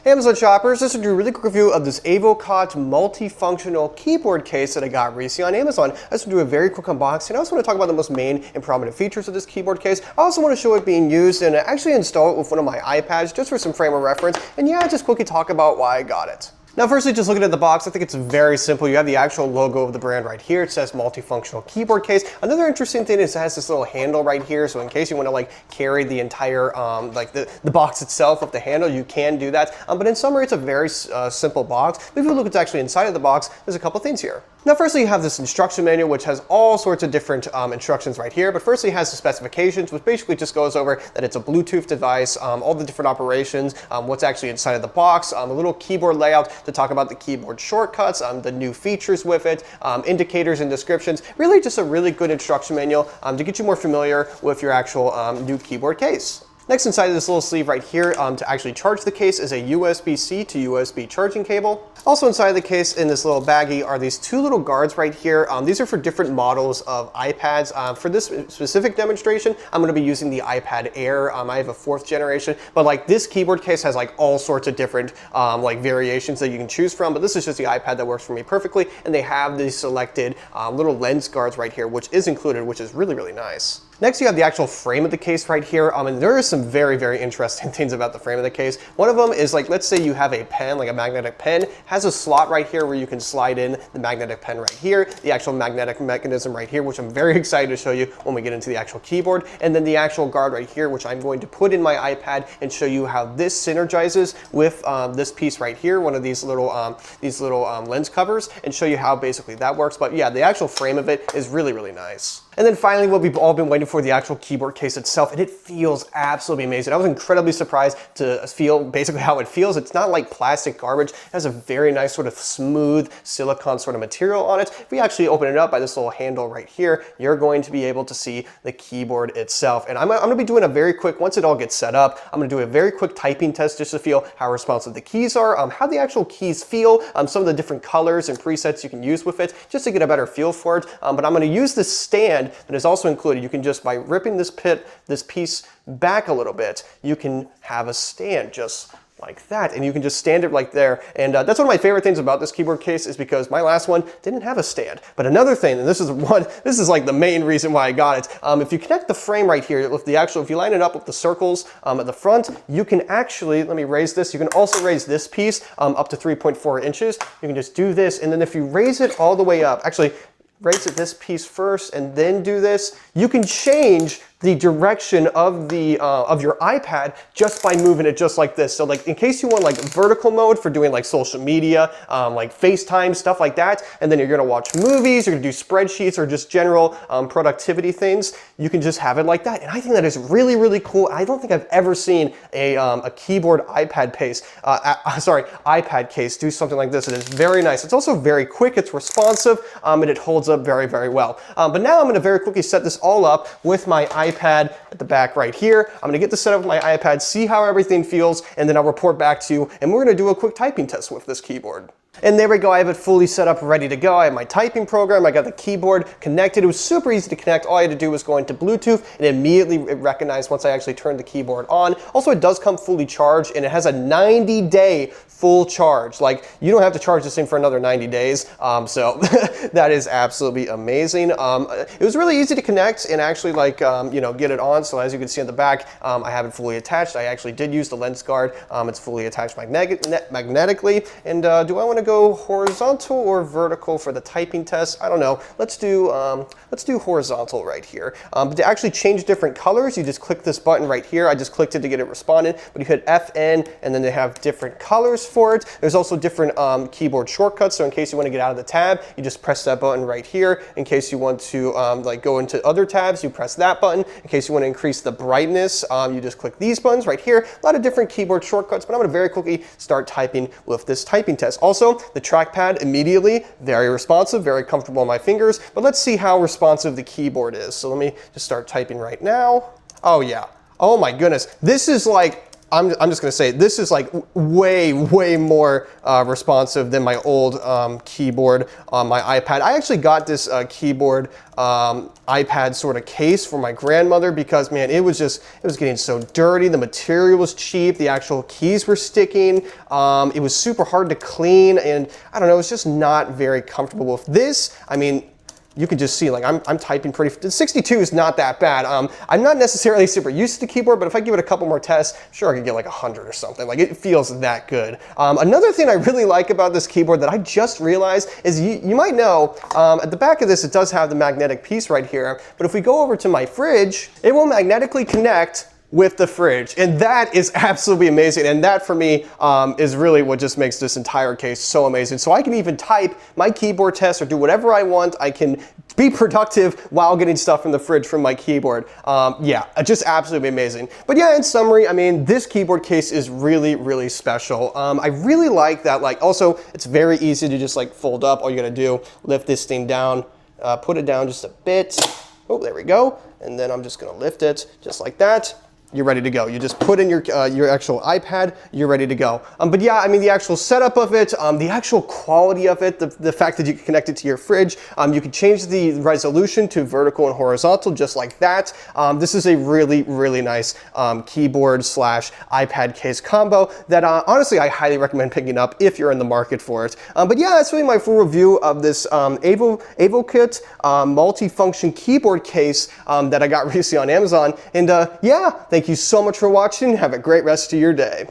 Amazon shoppers, this is a really quick review of this Avakot multifunctional keyboard case that I got recently on Amazon. I just want to do a very quick unboxing. I also want to talk about the most main and prominent features of this keyboard case. I also want to show it being used and actually install it with one of my iPads just for some frame of reference. And yeah, just quickly talk about why I got it. Now, firstly, just looking at the box, I think it's very simple. You have the actual logo of the brand right here. It says multifunctional keyboard case. Another interesting thing is it has this little handle right here. So in case you want to like carry the entire, the box itself with the handle, you can do that. But in summary, it's a very simple box. But if you look what's actually inside of the box, there's a couple things here. Now, firstly, you have this instruction manual, which has all sorts of different instructions right here. But firstly, it has the specifications, which basically just goes over that it's a Bluetooth device, all the different operations, what's actually inside of the box, a little keyboard layout to talk about the keyboard shortcuts, the new features with it, indicators and descriptions. Really just a really good instruction manual to get you more familiar with your actual new keyboard case. Next, inside of this little sleeve right here, to actually charge the case is a USB-C to USB charging cable. Also inside of the case in this little baggie are these two little guards right here. These are for different models of iPads. For this specific demonstration, I'm going to be using the iPad Air. I have a 4th generation, but like this keyboard case has like all sorts of different like variations that you can choose from. But this is just the iPad that works for me perfectly, and they have these selected little lens guards right here, which is included, which is really, really nice. Next, you have the actual frame of the case right here, and there are some very, very interesting things about the frame of the case. One of them is like, let's say you have a pen, like a magnetic pen, has a slot right here where you can slide in the magnetic pen right here, the actual magnetic mechanism right here, which I'm very excited to show you when we get into the actual keyboard, and then the actual guard right here, which I'm going to put in my iPad and show you how this synergizes with this piece right here, one of these little lens covers, and show you how basically that works. But yeah, the actual frame of it is really, really nice. And then finally, what we've all been waiting for, the actual keyboard case itself, and it feels absolutely amazing. I was incredibly surprised to feel basically how it feels. It's not like plastic garbage. It has a very nice sort of smooth silicone sort of material on it. If we actually open it up by this little handle right here, you're going to be able to see the keyboard itself. And I'm gonna be doing a very quick, once it all gets set up, I'm gonna do a very quick typing test just to feel how responsive the keys are, how the actual keys feel, some of the different colors and presets you can use with it, just to get a better feel for it. But I'm gonna use this stand that is also included. You can just, by ripping this piece back a little bit, you can have a stand just like that, and you can just stand it right there. And that's one of my favorite things about this keyboard case, is because my last one didn't have a stand. But another thing, and this is like the main reason why I got it, if you connect the frame right here with the actual, if you line it up with the circles at the front, you can actually, let me raise this, you can also raise this piece up to 3.4 inches. You can just do this, and then if you raise it all the way up, actually raise it this piece first and then do this, you can change the direction of the of your iPad just by moving it just like this. So like in case you want like vertical mode for doing like social media, like FaceTime, stuff like that, and then you're gonna watch movies, you're gonna do spreadsheets or just general productivity things, you can just have it like that. And I think that is really, really cool. I don't think I've ever seen a keyboard iPad case do something like this. It is very nice. It's also very quick, it's responsive, and it holds up very, very well. But now I'm gonna very quickly set this all up with my iPad at the back right here. I'm gonna get this set up with my iPad, see how everything feels, and then I'll report back to you, and we're gonna do a quick typing test with this keyboard. And there we go, I have it fully set up, ready to go. I have my typing program, I got the keyboard connected. It was super easy to connect. All I had to do was go into Bluetooth, and immediately it recognized once I actually turned the keyboard on. Also, it does come fully charged, and it has a 90-day full charge. Like, you don't have to charge this thing for another 90 days. So that is absolutely amazing. It was really easy to connect and actually like, get it on. So as you can see on the back, I have it fully attached. I actually did use the lens guard. It's fully attached magnetically. And do I want to go horizontal or vertical for the typing test? I don't know. Let's do horizontal right here. But to actually change different colors, you just click this button right here. I just clicked it to get it responded, but you hit FN, and then they have different colors for it. There's also different keyboard shortcuts. So in case you want to get out of the tab, you just press that button right here. In case you want to like go into other tabs, you press that button. In case you want to increase the brightness, you just click these buttons right here. A lot of different keyboard shortcuts, but I'm going to very quickly start typing with this typing test. Also, the trackpad immediately, very responsive, very comfortable on my fingers, but let's see how responsive the keyboard is. So let me just start typing right now. Oh yeah. Oh my goodness. This is like I'm just gonna say, this is like way more responsive than my old keyboard on my iPad. I actually got this keyboard iPad sort of case for my grandmother because, man, it was getting so dirty. The material was cheap. The actual keys were sticking. It was super hard to clean, and I don't know, it's just not very comfortable with this. I mean, you can just see, like, I'm typing pretty, 62 is not that bad. I'm not necessarily super used to the keyboard, but if I give it a couple more tests, sure, I could get like 100 or something. Like, it feels that good. Another thing I really like about this keyboard that I just realized is you might know, at the back of this, it does have the magnetic piece right here, but if we go over to my fridge, it will magnetically connect with the fridge, and that is absolutely amazing, and that for me is really what just makes this entire case so amazing. So I can even type my keyboard test or do whatever I want. I can be productive while getting stuff from the fridge from my keyboard. Yeah, just absolutely amazing. But yeah, in summary, I mean, this keyboard case is really special. I really like that, like, also it's very easy to just like fold up. All you gotta do, lift this thing down, put it down just a bit. Oh, there we go. And then I'm just gonna lift it just like that. You're ready to go. You just put in your actual iPad, you're ready to go. But yeah, I mean, the actual setup of it, the actual quality of it, the fact that you can connect it to your fridge, you can change the resolution to vertical and horizontal just like that. This is a really nice keyboard slash iPad case combo that honestly I highly recommend picking up if you're in the market for it. But yeah, that's really my full review of this Avakot multi-function keyboard case that I got recently on Amazon. And yeah, thank you so much for watching. Have a great rest of your day.